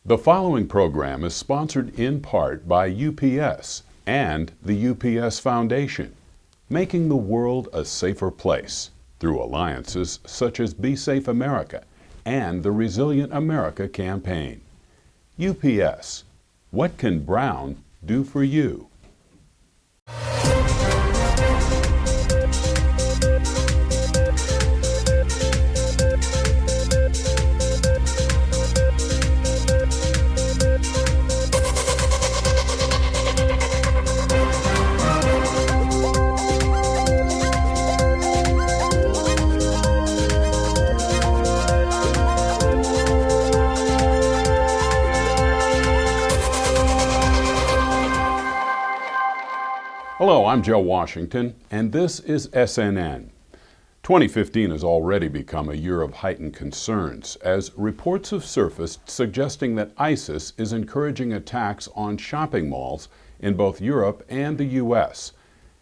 The following program is sponsored in part by UPS and the UPS Foundation, making the world a safer place through alliances such as Be Safe America and the Resilient America campaign. UPS, what can Brown do for you? Hello, I'm Joe Washington, and this is SNN. 2015 has already become a year of heightened concerns as reports have surfaced suggesting that ISIS is encouraging attacks on shopping malls in both Europe and the U.S.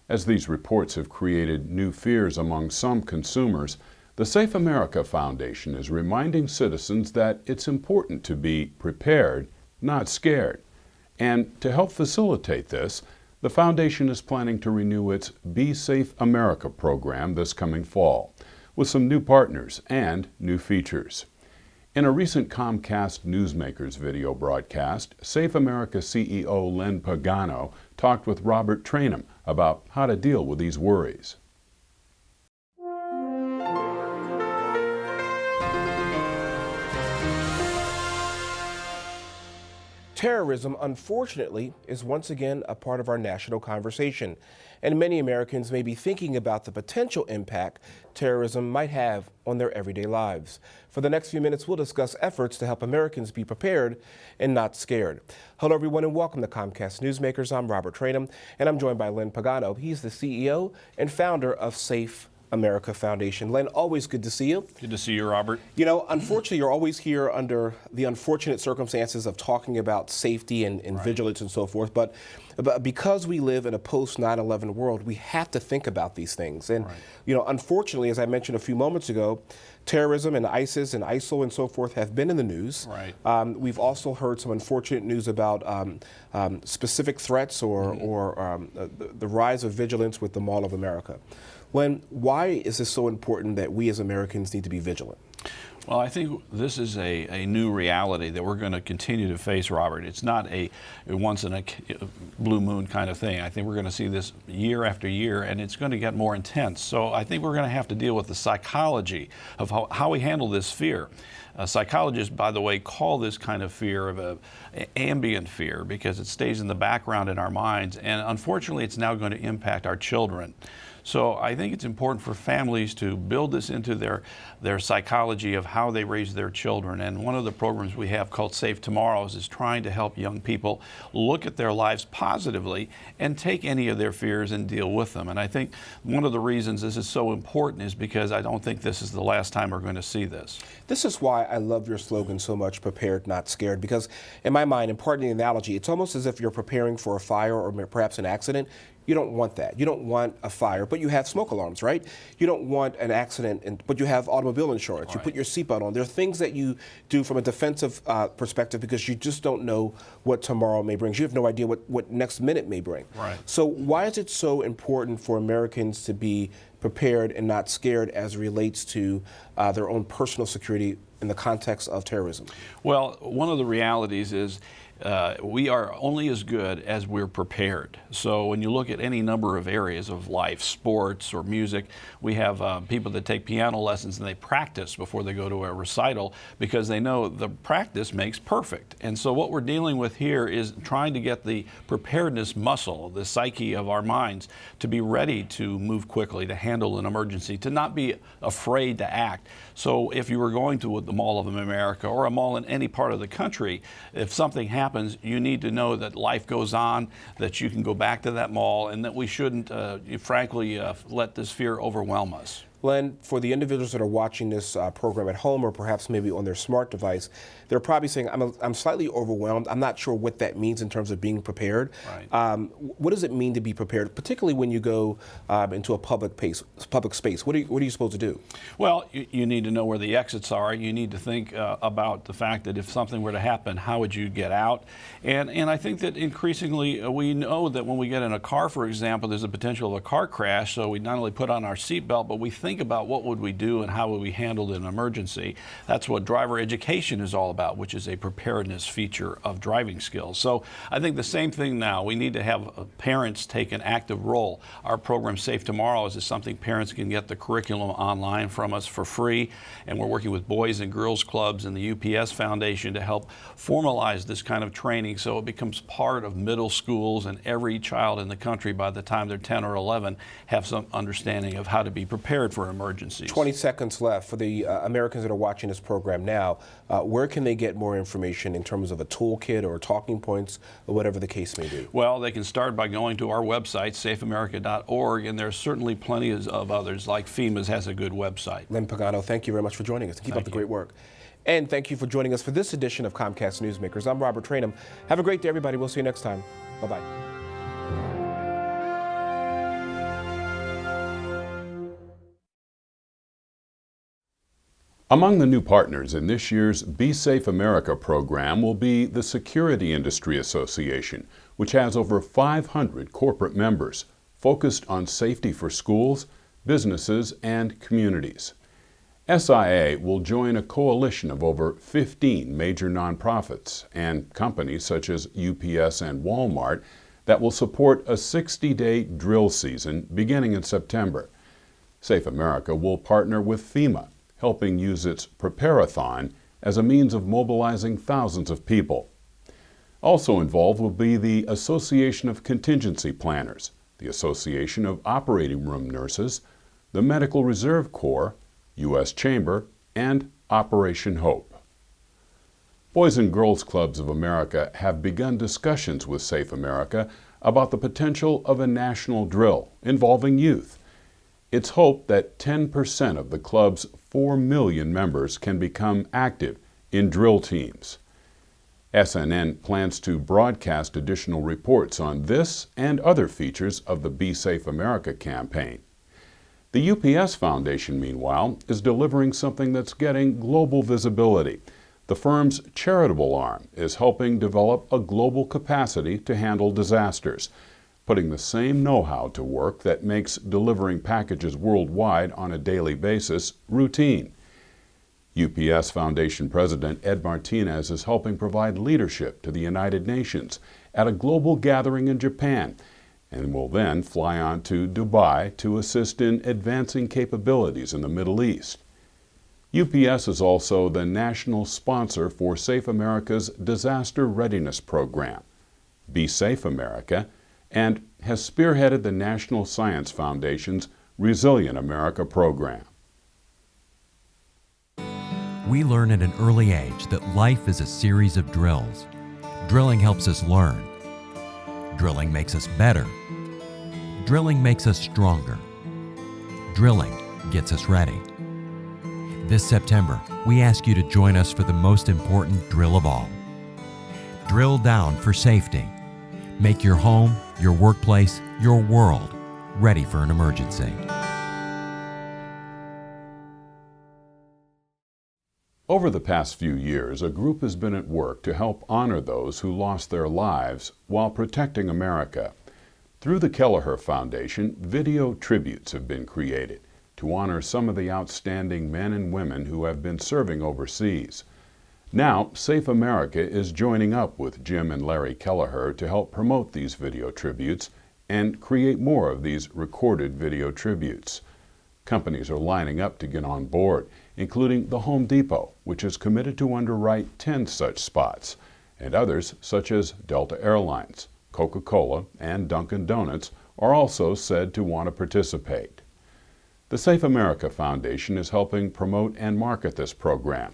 As these reports have created new fears among some consumers, the Safe America Foundation is reminding citizens that it's important to be prepared, not scared. And to help facilitate this, the Foundation is planning to renew its Be Safe America program this coming fall, with some new partners and new features. In a recent Comcast Newsmakers video broadcast, Safe America CEO Len Pagano talked with Robert Trainum about how to deal with these worries. Terrorism, unfortunately, is once again a part of our national conversation, and many Americans may be thinking about the potential impact terrorism might have on their everyday lives. For the next few minutes, we'll discuss efforts to help Americans be prepared and not scared. Hello, everyone, and welcome to Comcast Newsmakers. I'm Robert Trainum, and I'm joined by Len Pagano. He's the CEO and founder of Safe America Foundation. Len, always good to see you. Good to see you, Robert. You know, unfortunately, you're always here under the unfortunate circumstances of talking about safety and Right. vigilance and so forth. But because we live in a post 9/11 world, we have to think about these things. And, Right. you know, unfortunately, as I mentioned a few moments ago, terrorism and ISIS and ISIL and so forth have been in the news. Right. We've also heard some unfortunate news about specific threats or the rise of vigilance with the Mall of America. Len, why is this so important that we as Americans need to be vigilant? Well, I think this is a new reality that we're going to continue to face, Robert. It's not a once in a blue moon kind of thing. I think we're going to see this year after year, and it's going to get more intense. So I think we're going to have to deal with the psychology of how we handle this fear. Psychologists, by the way, call this kind of fear of an ambient fear because it stays in the background in our minds, and unfortunately it's now going to impact our children. So I think it's important for families to build this into their psychology of how they raise their children. And one of the programs we have called Safe Tomorrows is trying to help young people look at their lives positively and take any of their fears and deal with them. And I think one of the reasons this is so important is because I don't think this is the last time we're going to see this. This is why I love your slogan so much, prepared, not scared, because in my mind, and pardon the analogy, it's almost as if you're preparing for a fire or perhaps an accident. You don't want that. You don't want a fire, but you have smoke alarms, right? You don't want an accident, but you have automobile insurance. Right. You put your seatbelt on. There are things that you do from a defensive perspective because you just don't know what tomorrow may bring. You have no idea what next minute may bring. Right. So why is it so important for Americans to be prepared and not scared as it relates to their own personal security in the context of terrorism? Well, one of the realities is we are only as good as we're prepared. So when you look at any number of areas of life, sports or music, we have people that take piano lessons and they practice before they go to a recital because they know the practice makes perfect. And so what we're dealing with here is trying to get the preparedness muscle, the psyche of our minds, to be ready to move quickly, to handle an emergency, to not be afraid to act. So if you were going to the Mall of America or a mall in any part of the country, if something happens, you need to know that life goes on, that you can go back to that mall, and that we shouldn't, frankly, let this fear overwhelm us. Len, for the individuals that are watching this program at home or perhaps maybe on their smart device, they're probably saying, I'm slightly overwhelmed. I'm not sure what that means in terms of being prepared. Right. What does it mean to be prepared, particularly when you go into a public space? What are you supposed to do? Well, you need to know where the exits are. You need to think about the fact that if something were to happen, how would you get out? And I think that increasingly we know that when we get in a car, for example, there's a potential of a car crash. So we not only put on our seatbelt, but we think about what would we do and how would we handle an emergency. That's what driver education is all about, which is a preparedness feature of driving skills. So I think the same thing now. We need to have parents take an active role. Our program Safe Tomorrow is something parents can get the curriculum online from us for free, and we're working with Boys and Girls Clubs and the UPS Foundation to help formalize this kind of training so it becomes part of middle schools, and every child in the country by the time they're 10 or 11 have some understanding of how to be prepared for emergencies. 20 seconds left for the Americans that are watching this program now. Where can they get more information in terms of a toolkit or talking points or whatever the case may be? Well, they can start by going to our website, safeamerica.org, and there's certainly plenty of others, like FEMA's has a good website. Len Pagano, thank you very much for joining us. Keep up the great work. And thank you for joining us for this edition of Comcast Newsmakers. I'm Robert Trainum. Have a great day, everybody. We'll see you next time. Bye-bye. Among the new partners in this year's Be Safe America program will be the Security Industry Association, which has over 500 corporate members focused on safety for schools, businesses, and communities. SIA will join a coalition of over 15 major nonprofits and companies such as UPS and Walmart that will support a 60-day drill season beginning in September. Safe America will partner with FEMA, helping use its Prepare-a-thon as a means of mobilizing thousands of people. Also involved will be the Association of Contingency Planners, the Association of Operating Room Nurses, the Medical Reserve Corps, U.S. Chamber, and Operation Hope. Boys and Girls Clubs of America have begun discussions with Safe America about the potential of a national drill involving youth. It's hoped that 10% of the club's 4 million members can become active in drill teams. SNN plans to broadcast additional reports on this and other features of the Be Safe America campaign. The UPS Foundation, meanwhile, is delivering something that's getting global visibility. The firm's charitable arm is helping develop a global capacity to handle disasters, putting the same know-how to work that makes delivering packages worldwide on a daily basis routine. UPS Foundation President Ed Martinez is helping provide leadership to the United Nations at a global gathering in Japan, and will then fly on to Dubai to assist in advancing capabilities in the Middle East. UPS is also the national sponsor for Safe America's Disaster Readiness Program, Be Safe America, and has spearheaded the National Science Foundation's Resilient America program. We learn at an early age that life is a series of drills. Drilling helps us learn. Drilling makes us better. Drilling makes us stronger. Drilling gets us ready. This September, we ask you to join us for the most important drill of all. Drill down for safety. Make your home, your workplace, your world ready for an emergency. Over the past few years, a group has been at work to help honor those who lost their lives while protecting America. Through the Kelleher Foundation, video tributes have been created to honor some of the outstanding men and women who have been serving overseas. Now, Safe America is joining up with Jim and Larry Kelleher to help promote these video tributes and create more of these recorded video tributes. Companies are lining up to get on board, including the Home Depot, which is committed to underwrite 10 such spots, and others such as Delta Airlines, Coca-Cola, and Dunkin' Donuts are also said to want to participate. The Safe America Foundation is helping promote and market this program,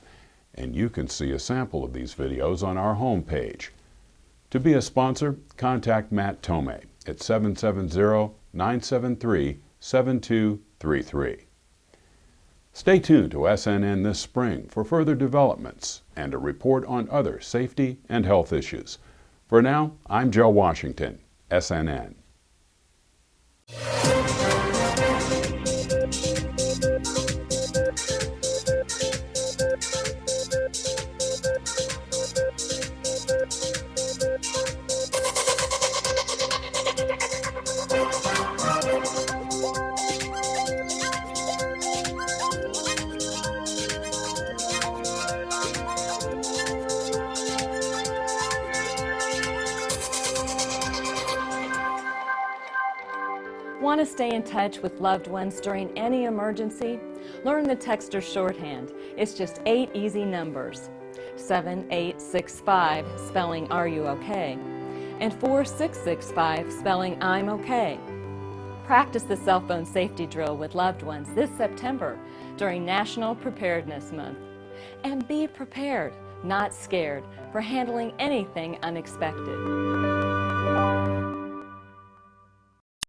and you can see a sample of these videos on our homepage. To be a sponsor, contact Matt Tomei at 770-973-7233. Stay tuned to SNN this spring for further developments and a report on other safety and health issues. For now, I'm Joe Washington, SNN. Want to stay in touch with loved ones during any emergency? Learn the Texter shorthand. It's just 8 easy numbers. 7865, spelling "Are you okay?" and 4665, spelling "I'm okay." Practice the cell phone safety drill with loved ones this September during National Preparedness Month. And be prepared, not scared, for handling anything unexpected.